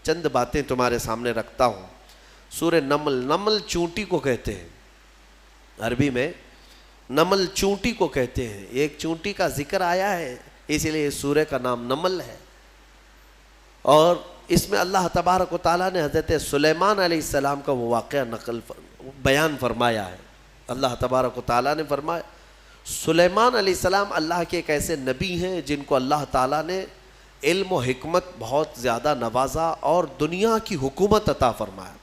چند باتیں تمہارے سامنے رکھتا ہوں. سورہ نمل، نمل چونٹی کو کہتے ہیں، عربی میں نمل چونٹی کو کہتے ہیں. ایک چونٹی کا ذکر آیا ہے اسی لیے اس سورہ کا نام نمل ہے. اور اس میں اللہ تبارک و تعالیٰ نے حضرت سلیمان علیہ السلام کا وہ واقعہ بیان فرمایا ہے. اللہ تبارک و تعالیٰ نے فرمایا سلیمان علیہ السلام اللہ کے ایک ایسے نبی ہیں جن کو اللہ تعالیٰ نے علم و حکمت بہت زیادہ نوازا اور دنیا کی حکومت عطا فرمایا.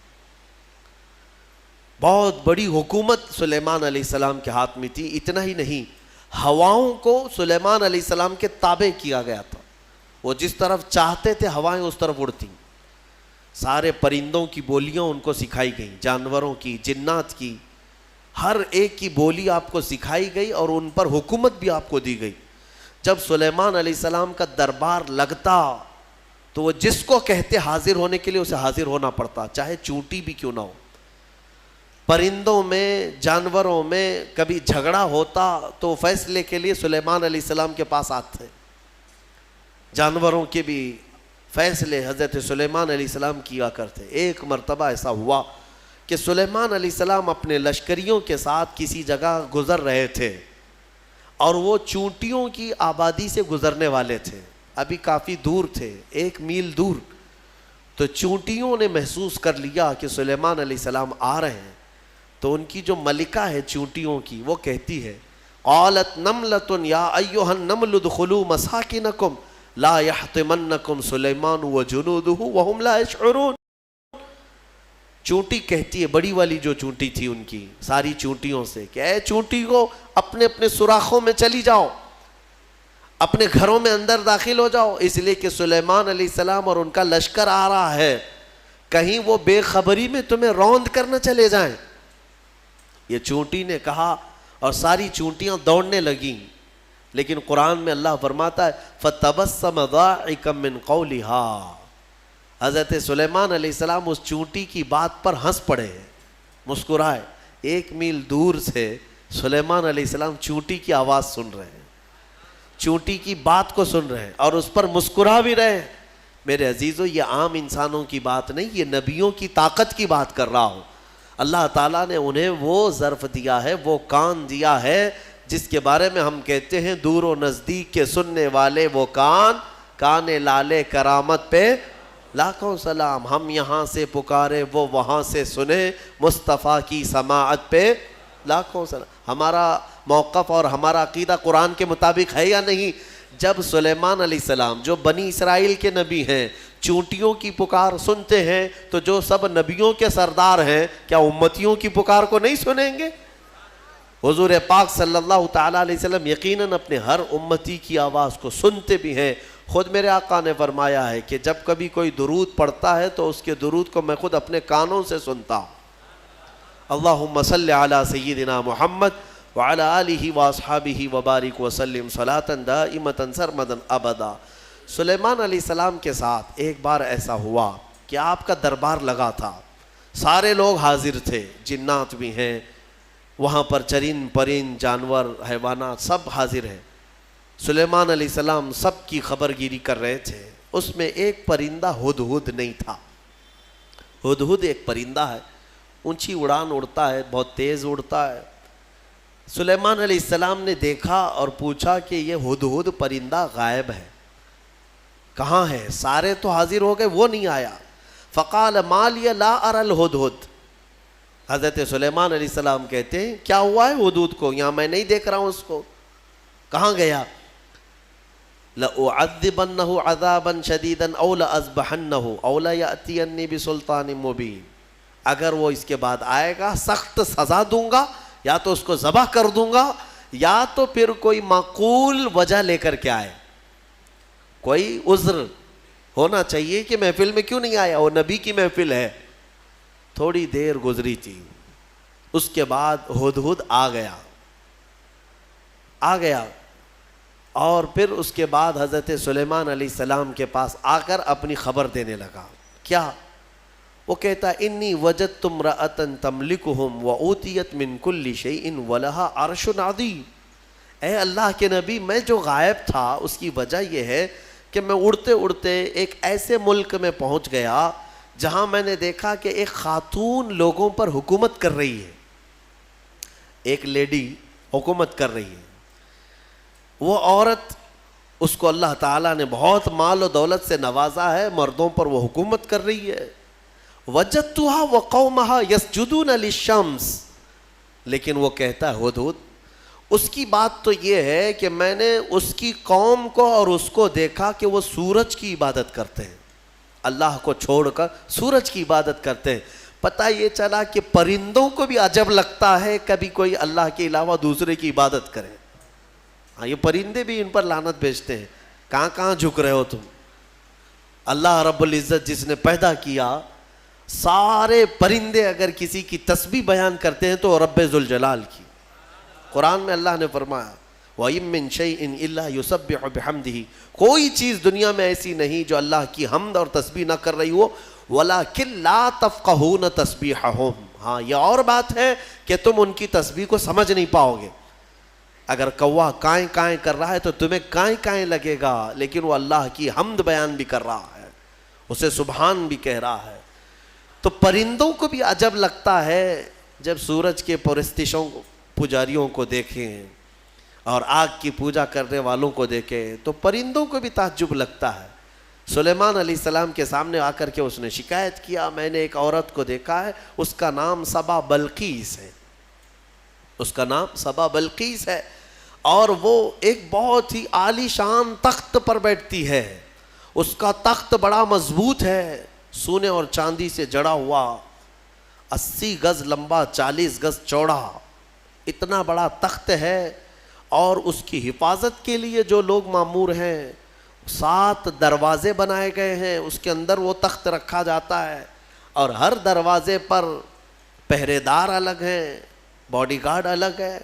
بہت بڑی حکومت سلیمان علیہ السلام کے ہاتھ میں تھی. اتنا ہی نہیں، ہواؤں کو سلیمان علیہ السلام کے تابع کیا گیا تھا. وہ جس طرف چاہتے تھے ہوائیں اس طرف اڑتی. سارے پرندوں کی بولیاں ان کو سکھائی گئیں، جانوروں کی، جنات کی، ہر ایک کی بولی آپ کو سکھائی گئی اور ان پر حکومت بھی آپ کو دی گئی. جب سلیمان علیہ السلام کا دربار لگتا تو وہ جس کو کہتے حاضر ہونے کے لیے اسے حاضر ہونا پڑتا، چاہے چونٹی بھی کیوں نہ ہو. پرندوں میں، جانوروں میں کبھی جھگڑا ہوتا تو فیصلے کے لیے سلیمان علیہ السلام کے پاس آتے. جانوروں کے بھی فیصلے حضرت سلیمان علیہ السلام کیا کرتے. ایک مرتبہ ایسا ہوا کہ سلیمان علیہ السلام اپنے لشکریوں کے ساتھ کسی جگہ گزر رہے تھے اور وہ چونٹیوں کی آبادی سے گزرنے والے تھے. ابھی کافی دور تھے، 1 میل دور. تو چونٹیوں نے محسوس کر لیا کہ سلیمان علیہ السلام آ رہے ہیں. تو ان کی جو ملکہ ہے چونٹیوں کی، وہ کہتی ہے قالت نملۃ یا ایھا النمل ادخلوا مساکنکم لا یحطمنکم سلیمان وجنودہ وہم لا یشعرون. چونٹی کہتی ہے، بڑی والی جو چونٹی تھی ان کی ساری چونٹیوں سے، کہ اے چونٹی کو اپنے اپنے سوراخوں میں چلی جاؤ، اپنے گھروں میں اندر داخل ہو جاؤ، اس لیے کہ سلیمان علیہ السلام اور ان کا لشکر آ رہا ہے، کہیں وہ بے خبری میں تمہیں روند کر نہ چلے جائیں. یہ چونٹی نے کہا اور ساری چونٹیاں دوڑنے لگیں. لیکن قرآن میں اللہ فرماتا ہے فَتَبَسَّمَ ضَاحِكًا مِّن قَوْلِهَا. حضرت سلیمان علیہ السلام اس چونٹی کی بات پر ہنس پڑے، مسکرائے. 1 میل دور سے سلیمان علیہ السلام چونٹی کی آواز سن رہے ہیں، چونٹی کی بات کو سن رہے ہیں اور اس پر مسکرا بھی رہے ہیں. میرے عزیزو، یہ عام انسانوں کی بات نہیں، یہ نبیوں کی طاقت کی بات کر رہا ہوں. اللہ تعالیٰ نے انہیں وہ ظرف دیا ہے، وہ کان دیا ہے جس کے بارے میں ہم کہتے ہیں دور و نزدیک کے سننے والے وہ کان لالے کرامت پہ لاکھوں سلام. ہم یہاں سے پکارے وہ وہاں سے سنے، مصطفیٰ کی سماعت پہ لاکھوں سلام. ہمارا موقف اور ہمارا عقیدہ قرآن کے مطابق ہے یا نہیں؟ جب سلیمان علیہ السلام جو بنی اسرائیل کے نبی ہیں چونٹیوں کی پکار سنتے ہیں تو جو سب نبیوں کے سردار ہیں کیا امتیوں کی پکار کو نہیں سنیں گے؟ حضور پاک صلی اللہ تعالیٰ علیہ وسلم یقیناً اپنے ہر امتی کی آواز کو سنتے بھی ہیں. خود میرے آقا نے فرمایا ہے کہ جب کبھی کوئی درود پڑھتا ہے تو اس کے درود کو میں خود اپنے کانوں سے سنتا ہوں. اللہم صلی علی سیدنا محمد وعلی آلہ واصحابہ وبارک وسلم صلاۃ دائمۃ سرمدا ابدا. سلیمان علیہ السلام کے ساتھ ایک بار ایسا ہوا کہ آپ کا دربار لگا تھا، سارے لوگ حاضر تھے، جنات بھی ہیں وہاں پر، چرند پرند جانور حیوانات سب حاضر ہیں. سلیمان علیہ السلام سب کی خبر گیری کر رہے تھے. اس میں ایک پرندہ ہدہد نہیں تھا. ہدہد ایک پرندہ ہے، اونچی اڑان اڑتا ہے، بہت تیز اڑتا ہے. سلیمان علیہ السلام نے دیکھا اور پوچھا کہ یہ ہدہد پرندہ غائب ہے، کہاں ہے؟ سارے تو حاضر ہو گئے، وہ نہیں آیا. فقال ما لی لا اری الہدہد. حضرت سلیمان علیہ السلام کہتے ہیں کیا ہوا ہے ہدہد کو؟ یہاں میں نہیں دیکھ رہا ہوں اس کو، کہاں گیا؟ لَأُعَذِّبَنَّهُ عَذَابًا شَدِيدًا أَوْ لَأَذْبَحَنَّهُ أَوْ لَيَأْتِيَنِّي بِسُلْطَانٍ مُبِينٍ. اگر وہ اس کے بعد آئے گا سخت سزا دوں گا، یا تو اس کو ذبح کر دوں گا، یا تو پھر کوئی معقول وجہ لے کر کے آئے، کوئی عذر ہونا چاہیے کہ محفل میں کیوں نہیں آیا، وہ نبی کی محفل ہے. تھوڑی دیر گزری تھی، اس کے بعد ہدہد آ گیا اور پھر اس کے بعد حضرت سلیمان علیہ السلام کے پاس آ کر اپنی خبر دینے لگا. کیا؟ وہ کہتا انی وجدت امرأۃ تملکہم وأوتیت من کل شیء ولہا عرش عظیم. اے اللہ کے نبی، میں جو غائب تھا اس کی وجہ یہ ہے کہ میں اڑتے اڑتے ایک ایسے ملک میں پہنچ گیا جہاں میں نے دیکھا کہ ایک خاتون لوگوں پر حکومت کر رہی ہے، ایک لیڈی حکومت کر رہی ہے. وہ عورت، اس کو اللہ تعالیٰ نے بہت مال و دولت سے نوازا ہے، مردوں پر وہ حکومت کر رہی ہے. وجدتها وقومها يسجدون للشمس، لیکن وہ کہتا ہے ہدہد، اس کی بات تو یہ ہے کہ میں نے اس کی قوم کو اور اس کو دیکھا کہ وہ سورج کی عبادت کرتے ہیں، اللہ کو چھوڑ کر سورج کی عبادت کرتے ہیں. پتہ یہ چلا کہ پرندوں کو بھی عجب لگتا ہے کبھی کوئی اللہ کے علاوہ دوسرے کی عبادت کرے. ہاں، یہ پرندے بھی ان پر لعنت بھیجتے ہیں، کہاں کہاں جھک رہے ہو تم. اللہ رب العزت جس نے پیدا کیا، سارے پرندے اگر کسی کی تسبیح بیان کرتے ہیں تو رب ذوالجلال کی. قرآن میں اللہ نے فرمایا وَإِن مِّن شَيْءٍ إِلَّا يُسَبِّحُ بِحَمْدِهِ، کوئی چیز دنیا میں ایسی نہیں جو اللہ کی حمد اور تسبیح نہ کر رہی ہو. وَلَكِن لَا تَفْقَهُونَ تَسْبِيحَهُمْ، ہاں یہ اور بات ہے کہ تم ان کی تسبیح کو سمجھ نہیں پاؤ گے. اگر کوا کائیں کائیں کر رہا ہے تو تمہیں کائیں کائیں لگے گا، لیکن وہ اللہ کی حمد بیان بھی کر رہا ہے، اسے سبحان بھی کہہ رہا ہے. تو پرندوں کو بھی عجب لگتا ہے جب سورج کے پرستشوں پجاریوں کو دیکھیں اور آگ کی پوجا کرنے والوں کو دیکھیں تو پرندوں کو بھی تعجب لگتا ہے. سلیمان علیہ السلام کے سامنے آ کر کے اس نے شکایت کیا، میں نے ایک عورت کو دیکھا ہے، اس کا نام سبا بلقیس ہے، اس کا نام سبا بلقیس ہے، اور وہ ایک بہت ہی عالی شان تخت پر بیٹھتی ہے. اس کا تخت بڑا مضبوط ہے، سونے اور چاندی سے جڑا ہوا، 80 گز لمبا 40 گز چوڑا، اتنا بڑا تخت ہے. اور اس کی حفاظت کے لیے جو لوگ مامور ہیں 7 دروازے بنائے گئے ہیں، اس کے اندر وہ تخت رکھا جاتا ہے، اور ہر دروازے پر پہرے دار الگ ہیں، باڈی گارڈ الگ ہے،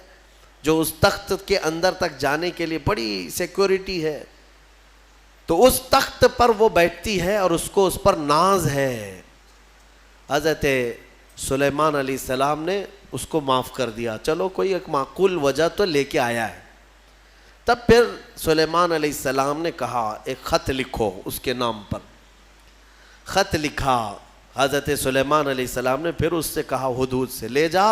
جو اس تخت کے اندر تک جانے کے لیے بڑی سیکورٹی ہے. تو اس تخت پر وہ بیٹھتی ہے اور اس کو اس پر ناز ہے. حضرت سلیمان علیہ السلام نے اس کو معاف کر دیا، چلو کوئی ایک معقول وجہ تو لے کے آیا ہے. تب پھر سلیمان علیہ السلام نے کہا ایک خط لکھو اس کے نام پر. خط لکھا. حضرت سلیمان علیہ السلام نے پھر اس سے کہا ہدہد سے لے جا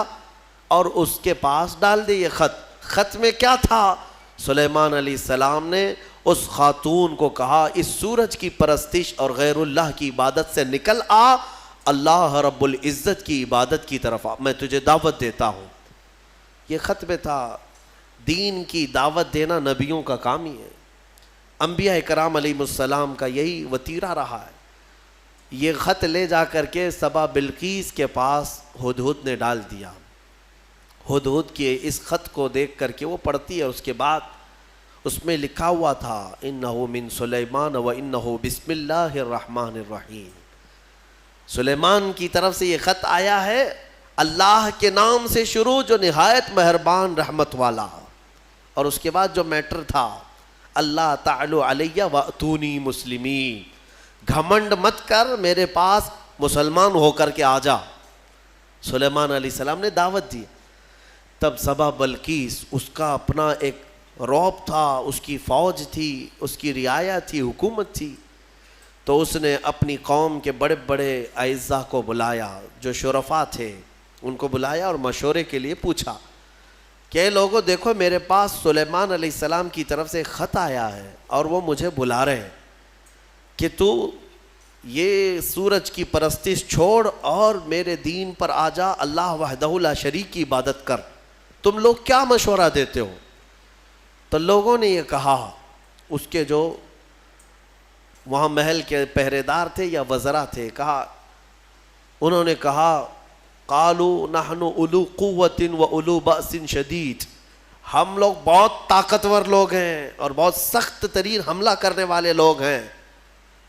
اور اس کے پاس ڈال دے یہ خط. خط میں کیا تھا؟ سلیمان علیہ السلام نے اس خاتون کو کہا اس سورج کی پرستش اور غیر اللہ کی عبادت سے نکل آ، اللہ رب العزت کی عبادت کی طرف آ، میں تجھے دعوت دیتا ہوں. یہ خط میں تھا. دین کی دعوت دینا نبیوں کا کام ہی ہے. انبیاء کرام علیہ السلام کا یہی وتیرہ رہا ہے. یہ خط لے جا کر کے سبا بلقیس کے پاس ہدہد نے ڈال دیا. ہدہد کے اس خط کو دیکھ کر کے وہ پڑھتی ہے. اس کے بعد اس میں لکھا ہوا تھا انہو من سلیمان و انہو بسم اللہ الرحمن الرحیم. سلیمان کی طرف سے یہ خط آیا ہے، اللہ کے نام سے شروع جو نہایت مہربان رحمت والا. اور اس کے بعد جو میٹر تھا اللہ تعالی علیہ واتونی مسلمین، گھمنڈ مت کر، میرے پاس مسلمان ہو کر کے آ جا. سلیمان علیہ السلام نے دعوت دی. تب سبا بلقیس، اس کا اپنا ایک رعب تھا، اس کی فوج تھی، اس کی رعایا تھی، حکومت تھی. تو اس نے اپنی قوم کے بڑے بڑے اعزاء کو بلایا، جو شرفاء تھے ان کو بلایا اور مشورے کے لیے پوچھا کہ لوگوں دیکھو میرے پاس سلیمان علیہ السلام کی طرف سے خط آیا ہے اور وہ مجھے بلا رہے ہیں کہ تو یہ سورج کی پرستش چھوڑ اور میرے دین پر آ جا، اللہ وحدہ لا شریک کی عبادت کر. تم لوگ کیا مشورہ دیتے ہو؟ تو لوگوں نے یہ کہا، اس کے جو وہاں محل کے پہرے دار تھے یا وزراء تھے، انہوں نے کہا قالوا نحن اولو قوت و اولو بأس شدید، ہم لوگ بہت طاقتور لوگ ہیں اور بہت سخت ترین حملہ کرنے والے لوگ ہیں،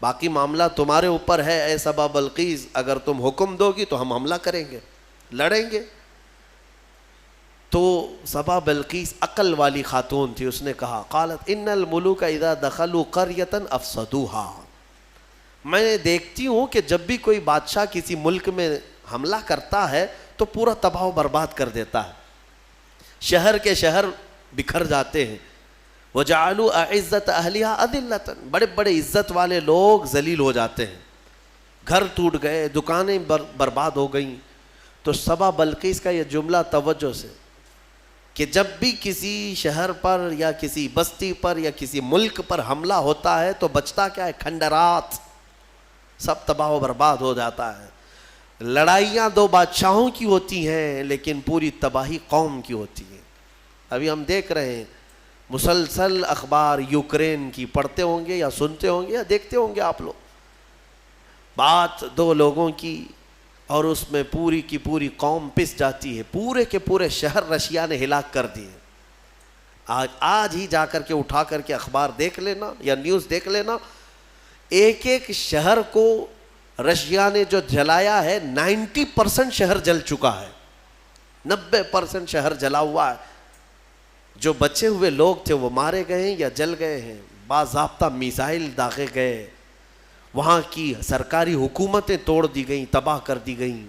باقی معاملہ تمہارے اوپر ہے اے سبا بلقیس، اگر تم حکم دو گی تو ہم حملہ کریں گے، لڑیں گے. تو سبا بلقیس عقل والی خاتون تھی، اس نے کہا قالت ان الملوک اذا دخلوا قریۃ افسدوها، میں دیکھتی ہوں کہ جب بھی کوئی بادشاہ کسی ملک میں حملہ کرتا ہے تو پورا تباہ و برباد کر دیتا ہے، شہر کے شہر بکھر جاتے ہیں، وَجَعَلُوا أَعِزَّةَ أَهْلِهَا أَذِلَّةً، بڑے بڑے عزت والے لوگ ذلیل ہو جاتے ہیں، گھر ٹوٹ گئے، دکانیں برباد ہو گئیں. تو سبا بلقیس کا یہ جملہ توجہ سے، کہ جب بھی کسی شہر پر یا کسی بستی پر یا کسی ملک پر حملہ ہوتا ہے تو بچتا کیا ہے؟ کھنڈرات، سب تباہ و برباد ہو جاتا ہے. لڑائیاں دو بادشاہوں کی ہوتی ہیں لیکن پوری تباہی قوم کی ہوتی ہے. ابھی ہم دیکھ رہے ہیں مسلسل اخبار یوکرین کی پڑھتے ہوں گے یا سنتے ہوں گے یا دیکھتے ہوں گے آپ لوگ. بات دو لوگوں کی اور اس میں پوری کی پوری قوم پس جاتی ہے، پورے کے پورے شہر رشیا نے ہلاک کر دیے. آج ہی جا کر کے اٹھا کر کے اخبار دیکھ لینا یا نیوز دیکھ لینا، ایک ایک شہر کو رشیا نے جو جلایا ہے 90% شہر جل چکا ہے، 90% شہر جلا ہوا ہے. جو بچے ہوئے لوگ تھے وہ مارے گئے ہیں یا جل گئے ہیں، باضابطہ میزائل داغے گئے، وہاں کی سرکاری حکومتیں توڑ دی گئیں، تباہ کر دی گئیں،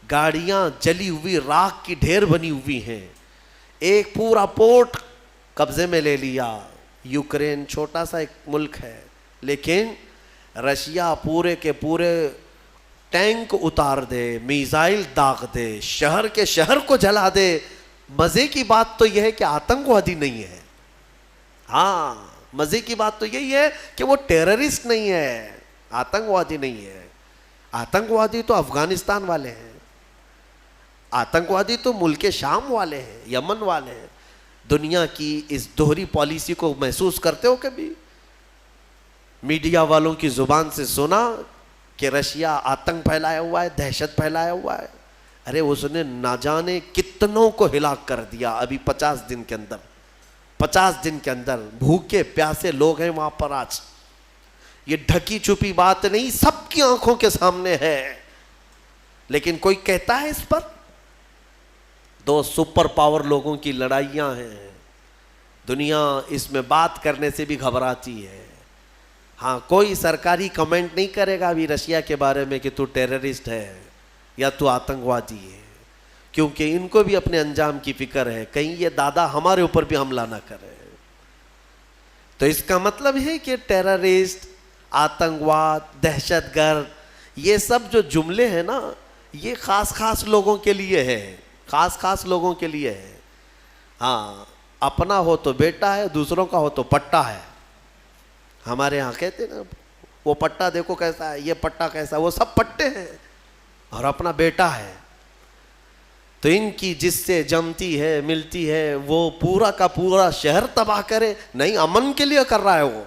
گاڑیاں جلی ہوئی راکھ کی ڈھیر بنی ہوئی ہیں، ایک پورا پورٹ قبضے میں لے لیا. یوکرین چھوٹا سا ایک ملک ہے لیکن رشیا پورے کے پورے ٹینک اتار دے، میزائل داغ دے، شہر کے شہر کو جلا دے. مزے کی بات تو یہ ہے کہ آتنکوادی نہیں ہے. ہاں مزے کی بات تو یہی ہے کہ وہ ٹیررسٹ نہیں ہے، آتنکوادی نہیں ہے. آتنکوادی تو افغانستان والے ہیں، آتنکوادی تو ملک شام والے ہیں، یمن والے ہیں. دنیا کی اس دوہری پالیسی کو محسوس کرتے ہو کبھی؟ میڈیا والوں کی زبان سے سنا کہ رشیا آتنک پھیلایا ہوا ہے، دہشت پھیلایا ہوا ہے. ارے اس نے نہ جانے کتنوں کو ہلاک کر دیا ابھی 50 دن کے اندر. 50 دن کے اندر بھوکے پیاسے لوگ ہیں وہاں پر. آج یہ ڈھکی چھپی بات نہیں، سب کی آنکھوں کے سامنے ہے، لیکن کوئی کہتا ہے اس پر؟ دو سپر پاور لوگوں کی لڑائیاں ہیں، دنیا اس میں بات کرنے سے بھی گھبراتی ہے. ہاں کوئی سرکاری کمنٹ نہیں کرے گا ابھی رشیا کے بارے میں کہ تو ٹیررسٹ ہے یا تو آتنکوادی ہے، کیونکہ ان کو بھی اپنے انجام کی فکر ہے، کہیں یہ دادا ہمارے اوپر بھی حملہ نہ کرے. تو اس کا مطلب ہے کہ ٹیررسٹ، آتنکواد، دہشت گرد، یہ سب جو جملے ہیں نا، یہ خاص خاص لوگوں کے لیے ہے، خاص خاص لوگوں کے لیے ہے. ہاں اپنا ہو تو بیٹا ہے، دوسروں کا ہو تو پٹا ہے. ہمارے ہاں کہتے ہیں نا، وہ پٹا دیکھو کیسا ہے، یہ پٹا کیسا ہے، وہ سب پٹے ہیں اور اپنا بیٹا ہے. تو ان کی جس سے جمتی ہے ملتی ہے وہ پورا کا پورا شہر تباہ کرے، نہیں امن کے لیے کر رہا ہے وہ.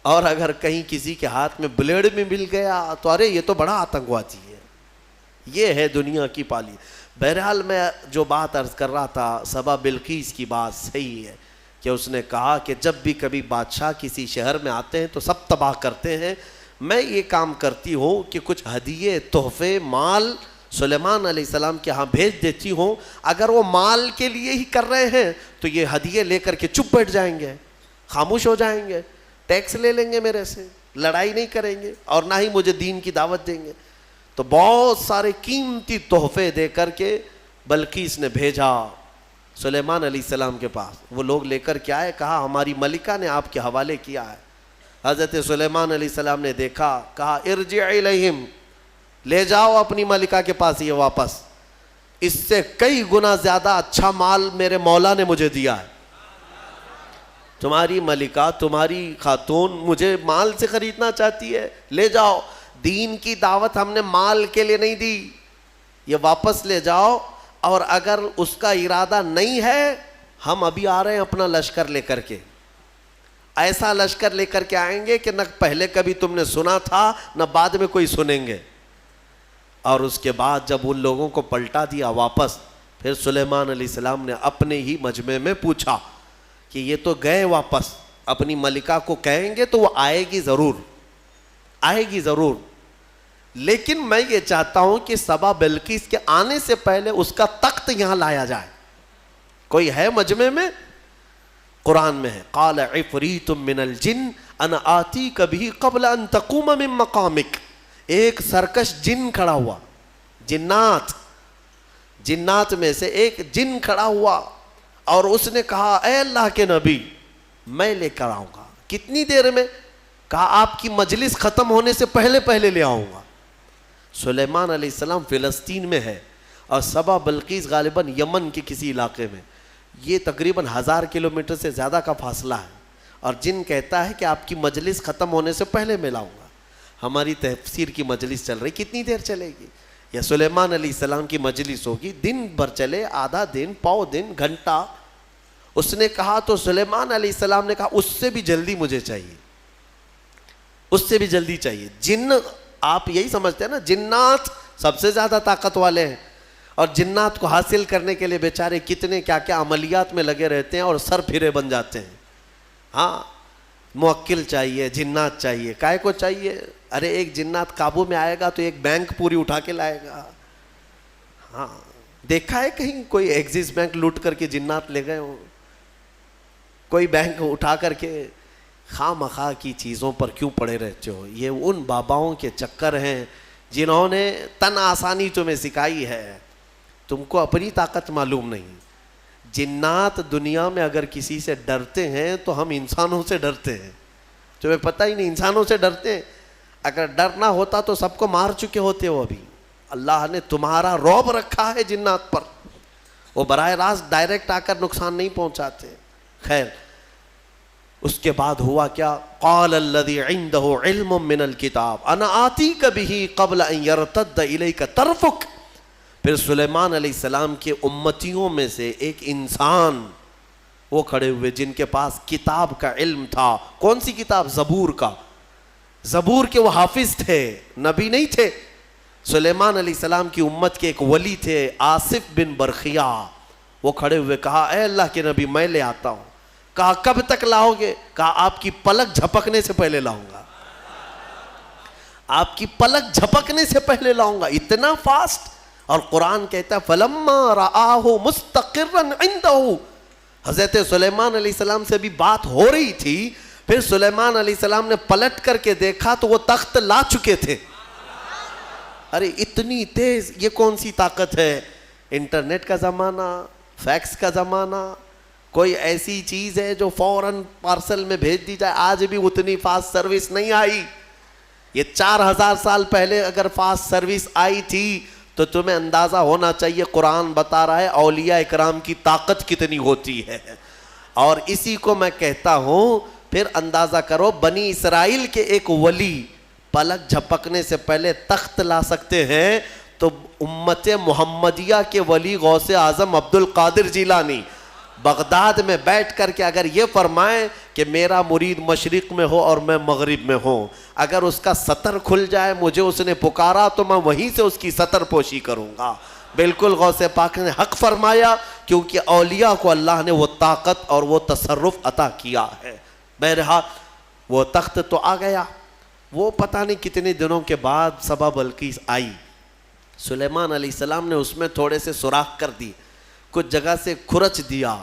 اور اگر کہیں کسی کے ہاتھ میں بلیڈ میں مل گیا تو ارے یہ تو بڑا آتنکوادی ہے. یہ ہے دنیا کی پالی. بہرحال میں جو بات عرض کر رہا تھا، سبا بلقیس کی بات صحیح ہے کہ اس نے کہا کہ جب بھی کبھی بادشاہ کسی شہر میں آتے ہیں تو سب تباہ کرتے ہیں. میں یہ کام کرتی ہوں کہ کچھ ہدیے، تحفے، مال سلیمان علیہ السلام کے ہاں بھیج دیتی ہوں. اگر وہ مال کے لیے ہی کر رہے ہیں تو یہ ہدیے لے کر کے چپ بیٹھ جائیں گے، خاموش ہو جائیں گے، ٹیکس لے لیں گے میرے سے، لڑائی نہیں کریں گے اور نہ ہی مجھے دین کی دعوت دیں گے. تو بہت سارے قیمتی تحفے دے کر کے بلقیس نے بھیجا سلیمان علیہ السلام کے پاس. وہ لوگ لے کر کے آئے، کہا ہماری ملکہ نے آپ کے حوالے کیا ہے. حضرت سلیمان علیہ السلام نے دیکھا، کہا ارجع الیہم، لے جاؤ اپنی ملکہ کے پاس یہ واپس، اس سے کئی گنا زیادہ اچھا مال میرے مولا نے مجھے دیا ہے. تمہاری ملکہ، تمہاری خاتون مجھے مال سے خریدنا چاہتی ہے، لے جاؤ. دین کی دعوت ہم نے مال کے لیے نہیں دی، یہ واپس لے جاؤ. اور اگر اس کا ارادہ نہیں ہے، ہم ابھی آ رہے ہیں اپنا لشکر لے کر کے، ایسا لشکر لے کر کے آئیں گے کہ نہ پہلے کبھی تم نے سنا تھا نہ بعد میں کوئی سنیں گے. اور اس کے بعد جب ان لوگوں کو پلٹا دیا واپس، پھر سلیمان علیہ السلام نے اپنے ہی مجمع میں پوچھا کہ یہ تو گئے واپس، اپنی ملکہ کو کہیں گے تو وہ آئے گی ضرور، آئے گی ضرور، لیکن میں یہ چاہتا ہوں کہ سبا بلقیس کے آنے سے پہلے اس کا تخت یہاں لایا جائے. کوئی ہے مجمع میں؟ قرآن میں ہے، قال عفریت من الجن انا آتیک بہ قبل ان تقوم من مقامک. ایک سرکش جن کھڑا ہوا، جنات میں سے ایک جن کھڑا ہوا اور اس نے کہا اے اللہ کے نبی، میں لے کر آؤں گا. کتنی دیر میں؟ کہا آپ کی مجلس ختم ہونے سے پہلے لے آؤں گا. سلیمان علیہ السلام فلسطین میں ہے اور سبا بلقیس غالباً یمن کے کسی علاقے میں. یہ تقریباً 1000 کلومیٹر سے زیادہ کا فاصلہ ہے. اور جن کہتا ہے کہ آپ کی مجلس ختم ہونے سے پہلے میں لاؤں گا. ہماری تفسیر کی مجلس چل رہی, کتنی دیر چلے گی؟ یا سلیمان علیہ السلام کی مجلس ہوگی, دن بھر چلے, آدھا دن, پاؤ دن, گھنٹہ. اس نے کہا تو سلیمان علیہ السلام نے کہا اس سے بھی جلدی مجھے چاہیے, اس سے بھی جلدی چاہیے. جن, آپ یہی سمجھتے ہیں نا جنات سب سے زیادہ طاقت والے ہیں, اور جنات کو حاصل کرنے کے لیے بیچارے کتنے کیا کیا عملیات میں لگے رہتے ہیں اور سر پھرے بن جاتے ہیں. ہاں موکل چاہیے, جنات چاہیے, کائے کو چاہیے؟ ارے ایک جنات قابو میں آئے گا تو ایک بینک پوری اٹھا کے لائے گا. ہاں دیکھا ہے کہیں کوئی ایکسس بینک لوٹ کر کے جنات لے گئے ہوں؟ کوئی بینک اٹھا کر کے خواہ مخواہ کی چیزوں پر کیوں پڑے رہتے ہو؟ یہ ان باباؤں کے چکر ہیں جنہوں نے تن آسانی تمہیں سکھائی ہے, تم کو اپنی طاقت معلوم نہیں. جنات دنیا میں اگر کسی سے ڈرتے ہیں تو ہم انسانوں سے ڈرتے ہیں. تمہیں پتہ ہی نہیں, انسانوں سے ڈرتے ہیں. اگر ڈر نہ ہوتا تو سب کو مار چکے ہوتے ہو. ابھی اللہ نے تمہارا رعب رکھا ہے جنات پر, وہ براہ راست ڈائریکٹ آ کر نقصان نہیں پہنچاتے. خیر, اس کے بعد ہوا کیا؟ قال الذی عنده علم من الکتاب انا آتیک بہ قبل ان یرتد الیک طرفک. پھر سلیمان علیہ السلام کے امتیوں میں سے ایک انسان وہ کھڑے ہوئے جن کے پاس کتاب کا علم تھا. کون سی کتاب؟ زبور کا. زبور کے وہ حافظ تھے, نبی نہیں تھے. سلیمان علیہ السلام کی امت کے ایک ولی تھے آصف بن برخیا. وہ کھڑے ہوئے, کہا اے اللہ کے نبی میں لے آتا ہوں. کہا کب تک لاؤ گے؟ کہا آپ کی پلک جھپکنے سے پہلے لاؤں گا, آپ کی پلک جھپکنے سے پہلے لاؤں گا. اتنا فاسٹ. اور قرآن کہتا ہے فَلَمَّا رَآهُ مُسْتَقِرًّا عِنْدَهُ. حضرت سلیمان علیہ السلام سے بھی بات ہو رہی تھی, پھر سلیمان علیہ السلام نے پلٹ کر کے دیکھا تو وہ تخت لا چکے تھے. ارے اتنی تیز, یہ کون سی طاقت ہے؟ انٹرنیٹ کا زمانہ, فیکس کا زمانہ, کوئی ایسی چیز ہے جو فوراً پارسل میں بھیج دی جائے. آج بھی اتنی فاسٹ سروس نہیں آئی. یہ 4000 سال پہلے اگر فاسٹ سروس آئی تھی تو تمہیں اندازہ ہونا چاہیے قرآن بتا رہا ہے اولیاء اکرام کی طاقت کتنی ہوتی ہے. اور اسی کو میں کہتا ہوں, پھر اندازہ کرو بنی اسرائیل کے ایک ولی پلک جھپکنے سے پہلے تخت لا سکتے ہیں, تو امت محمدیہ کے ولی غوث اعظم عبد القادر جیلانی بغداد میں بیٹھ کر کے اگر یہ فرمائیں کہ میرا مرید مشرق میں ہو اور میں مغرب میں ہوں, اگر اس کا سطر کھل جائے, مجھے اس نے پکارا تو میں وہیں سے اس کی سطر پوشی کروں گا. بالکل غوث پاک نے حق فرمایا, کیونکہ اولیاء کو اللہ نے وہ طاقت اور وہ تصرف عطا کیا ہے. بہرحال وہ تخت تو آ گیا. وہ پتہ نہیں کتنے دنوں کے بعد سبا بلقیس آئی. سلیمان علیہ السلام نے اس میں تھوڑے سے سوراخ کر دی, کچھ جگہ سے کھرچ دیا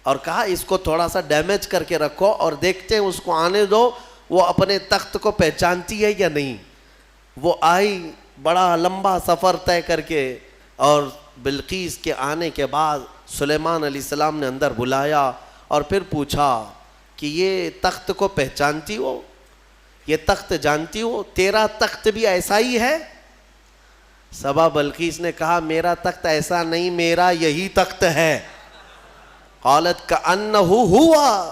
اور کہا اس کو تھوڑا سا ڈیمیج کر کے رکھو اور دیکھتے ہیں, اس کو آنے دو وہ اپنے تخت کو پہچانتی ہے یا نہیں. وہ آئی بڑا لمبا سفر طے کر کے, اور بلقیس کے آنے کے بعد سلیمان علیہ السلام نے اندر بلایا اور پھر پوچھا کہ یہ تخت کو پہچانتی ہو, یہ تخت جانتی ہو, تیرا تخت بھی ایسا ہی ہے؟ سبا بلقیس نے کہا میرا تخت ایسا نہیں, میرا یہی تخت ہے. قالت کأنہ ہوا,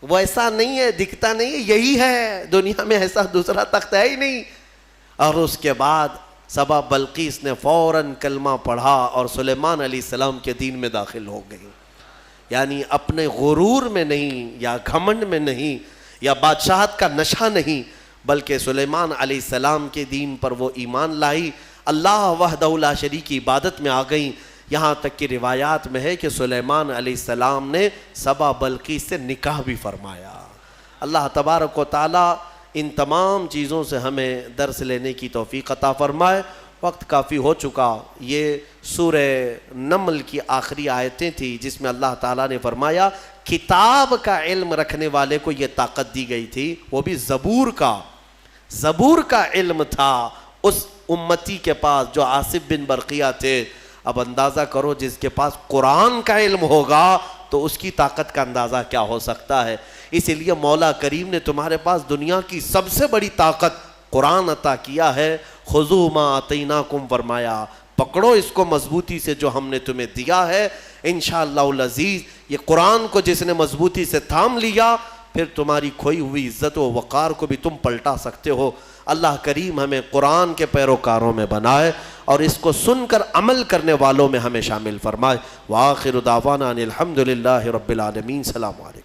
وہ ایسا نہیں ہے, دکھتا نہیں ہے, یہی ہے, دنیا میں ایسا دوسرا تخت ہے ہی نہیں. اور اس کے بعد سبا بلقیس نے فوراً کلمہ پڑھا اور سلیمان علیہ السلام کے دین میں داخل ہو گئی. یعنی اپنے غرور میں نہیں, یا گھمنڈ میں نہیں, یا بادشاہت کا نشہ نہیں, بلکہ سلیمان علیہ السلام کے دین پر وہ ایمان لائی. اللہ وحدہ لا شریک کی عبادت میں آ گئیں. یہاں تک کہ روایات میں ہے کہ سلیمان علیہ السلام نے سبا بلقیس سے نکاح بھی فرمایا. اللہ تبارک و تعالی ان تمام چیزوں سے ہمیں درس لینے کی توفیق عطا فرمائے. وقت کافی ہو چکا. یہ سورہ نمل کی آخری آیتیں تھیں جس میں اللہ تعالیٰ نے فرمایا کتاب کا علم رکھنے والے کو یہ طاقت دی گئی تھی, وہ بھی زبور کا علم تھا اس امتی کے پاس جو آصف بن برقیہ تھے. اب اندازہ کرو جس کے پاس قرآن کا علم ہوگا تو اس کی طاقت کا اندازہ کیا ہو سکتا ہے۔ اسی لیے مولا کریم نے تمہارے پاس دنیا کی سب سے بڑی طاقت قرآن عطا کیا ہے۔ خذوا ما آتیناکم، فرمایا پکڑو اس کو مضبوطی سے جو ہم نے تمہیں دیا ہے۔ انشاءاللہ العزیز یہ قرآن کو جس نے مضبوطی سے تھام لیا، پھر تمہاری کھوئی ہوئی عزت و وقار کو بھی تم پلٹا سکتے ہو۔ اللہ کریم ہمیں قرآن کے پیروکاروں میں بنائے اور اس کو سن کر عمل کرنے والوں میں ہمیں شامل فرمائے۔ وآخر دعوانا ان الحمدللہ رب العالمین۔ سلام علیکم۔